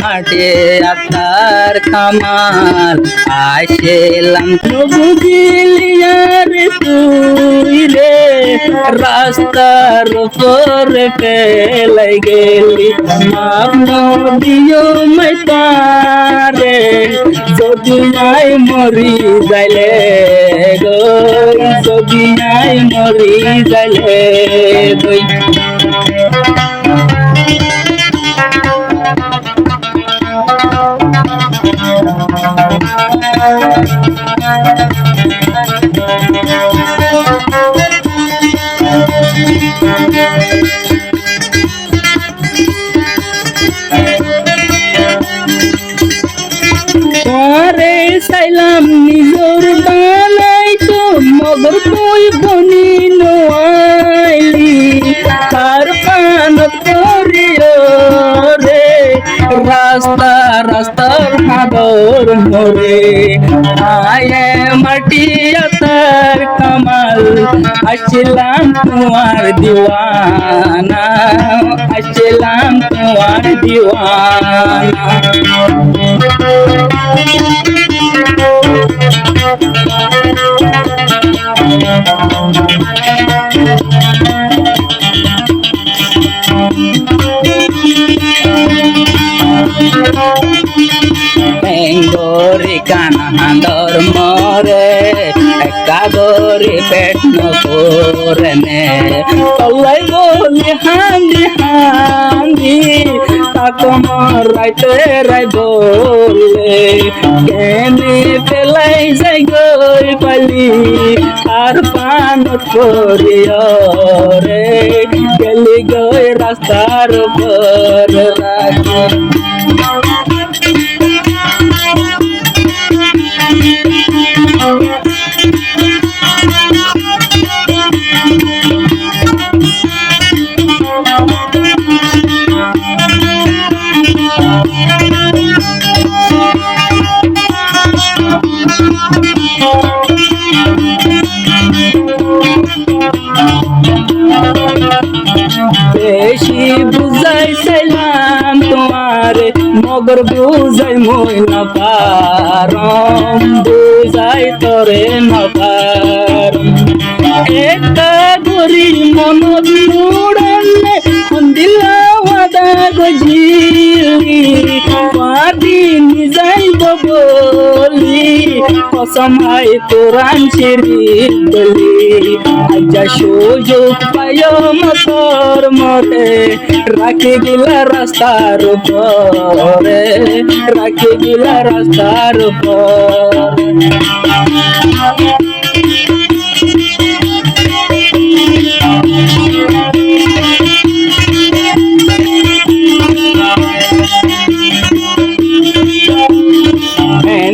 মাঠে আতার কামাল আসেলাম বুঝিলিয়ার তুই রে রাস্তার উপর ফেলাই গেলি মাপ দিও মাইতারে যদি আই মরি যাইলে গো যদি আই মরি যাইলে গই পরে সাইলাম নিজর বানাই তো মগর তুই বনি নোয়াইলি তার পান করিও রে রাস্তা রাস্তার হাদর মরে আয়ে মাটি আতার কামাল আসলাম তোমার দিওয়ানা আসলাম তোমার দিওয়ানা বেঙ্গরি কানাহান্দর মরে কাগরি পেট নকরনে তলাই বলি হান্দি হান্দি তাকমর রাইতে রাই বলে কেনে পেলাই যাই গই পালি আর পান করিও রে গেলি গই রাস্তার উপর রাখি বেশি বুঝাইছিলাম তোমার মগর বুঝাই মই না পারম বুঝাই তরে না পারম একটা গরি মনত মুড়ানে দিলা ওয়াদা গজিলি পাদিন যাইব বলি কসমাই কোরআন শরীফ বলি আজা সুযোগ পায় মতর মরে রাখি গিলা রাস্তার উপরে রাখি গিলা রাস্তার উপর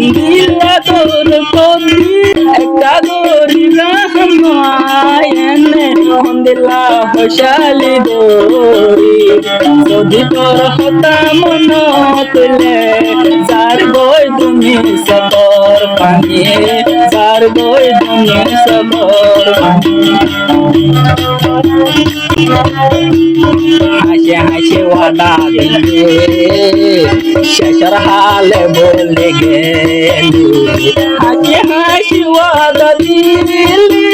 দিলা তোর কবি একটা গরি রাহমায়নে দিলা হসালি দরি যদি তোর হতা মন তুলে যার বই তুমি সবর পানি যার বই তুমি সবর হাসে হাসে ওয়াদা দিলে শেষর হালে বলে গেলি হাসে হাসে ওয়াদা দিলি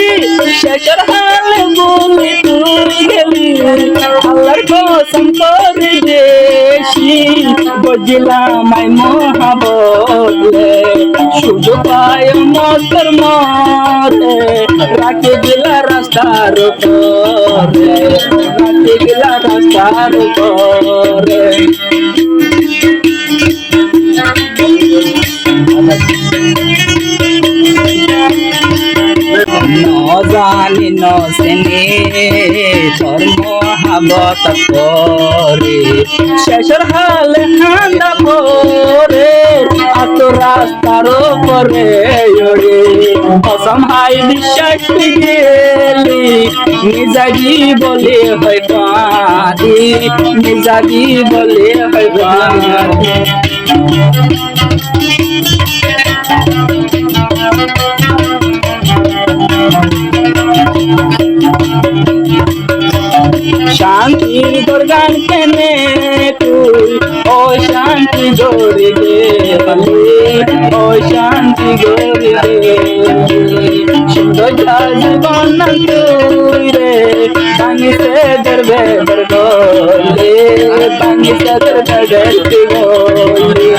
শেষর হালে বলে তুই গেলি আল্লাহর কসম করে দেশি বুঝলাম আই মহাবলে সুযোগ পায় মতর মরে রাখে গেলা রাস্তার উপরে রাখে গেলা রাস্তার উপরে জানি নসেনে তোর মহাবত করে শেষর হালে হান্দা পরে আত রাস্তার উপরে ওরে অসম্হাই বিশ্বাস গেলি নিজাজি বলে হয় পাদি নিজাজি বলে হয় পাদি শান্তির দরগান কেনে তুই ও শান্তি সোজা জীবন তুই রে ভাঙিছে ধরবে ধরবলে ভাঙিছে ধরবে ধরবলে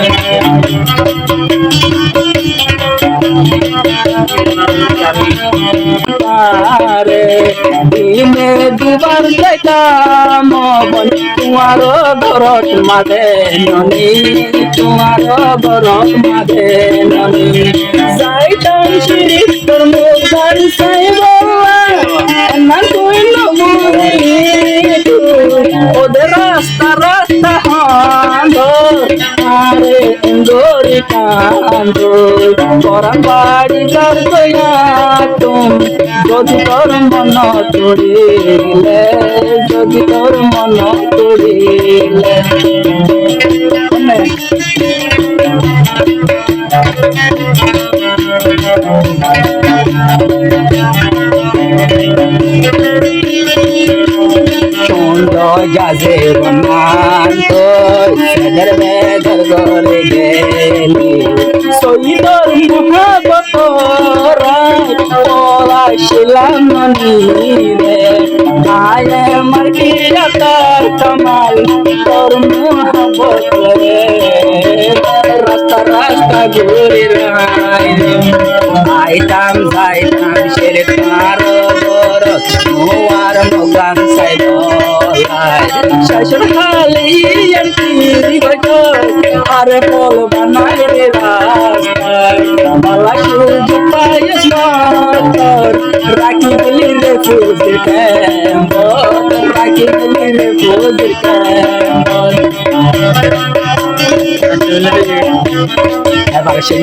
আরে দিনে দুবার যাইতাম বল তোমার ঘরত মাঝে ননি তোমার ঘরত মাঝে ননি যাইতাম শ্রী তোর মুখান সাইব না তুই নমুনি ওদের রাস্তা রাস্তা হাঁদ আরে ইন্দোরি কান্দ পরান বাড়ি যার গয়া তুম যদি তোর মন তোড়িলে যদি তোর মন তোড়িলে সুন্দর যাজে বনান তোর সেদের বেদর গরে গেলি সইদর মহাবত রায় শিলাম রে আয়ে মার্টি আকার কামাল তোর মহাবত রে রাস্তা রাস্তা ঘুরে রায় আইতাম যাইতাম শের কার বরত মোয়ার মোগান সাইব শাশুর হালি আর কি আর কল বানাই রে রাস্তায় বালা সূর্য পায়স মাতর রাখি বলি রে ফুজের ক্যাম্বর রাখি বলি রে ফুজের ক্যাম্বর এবার সেই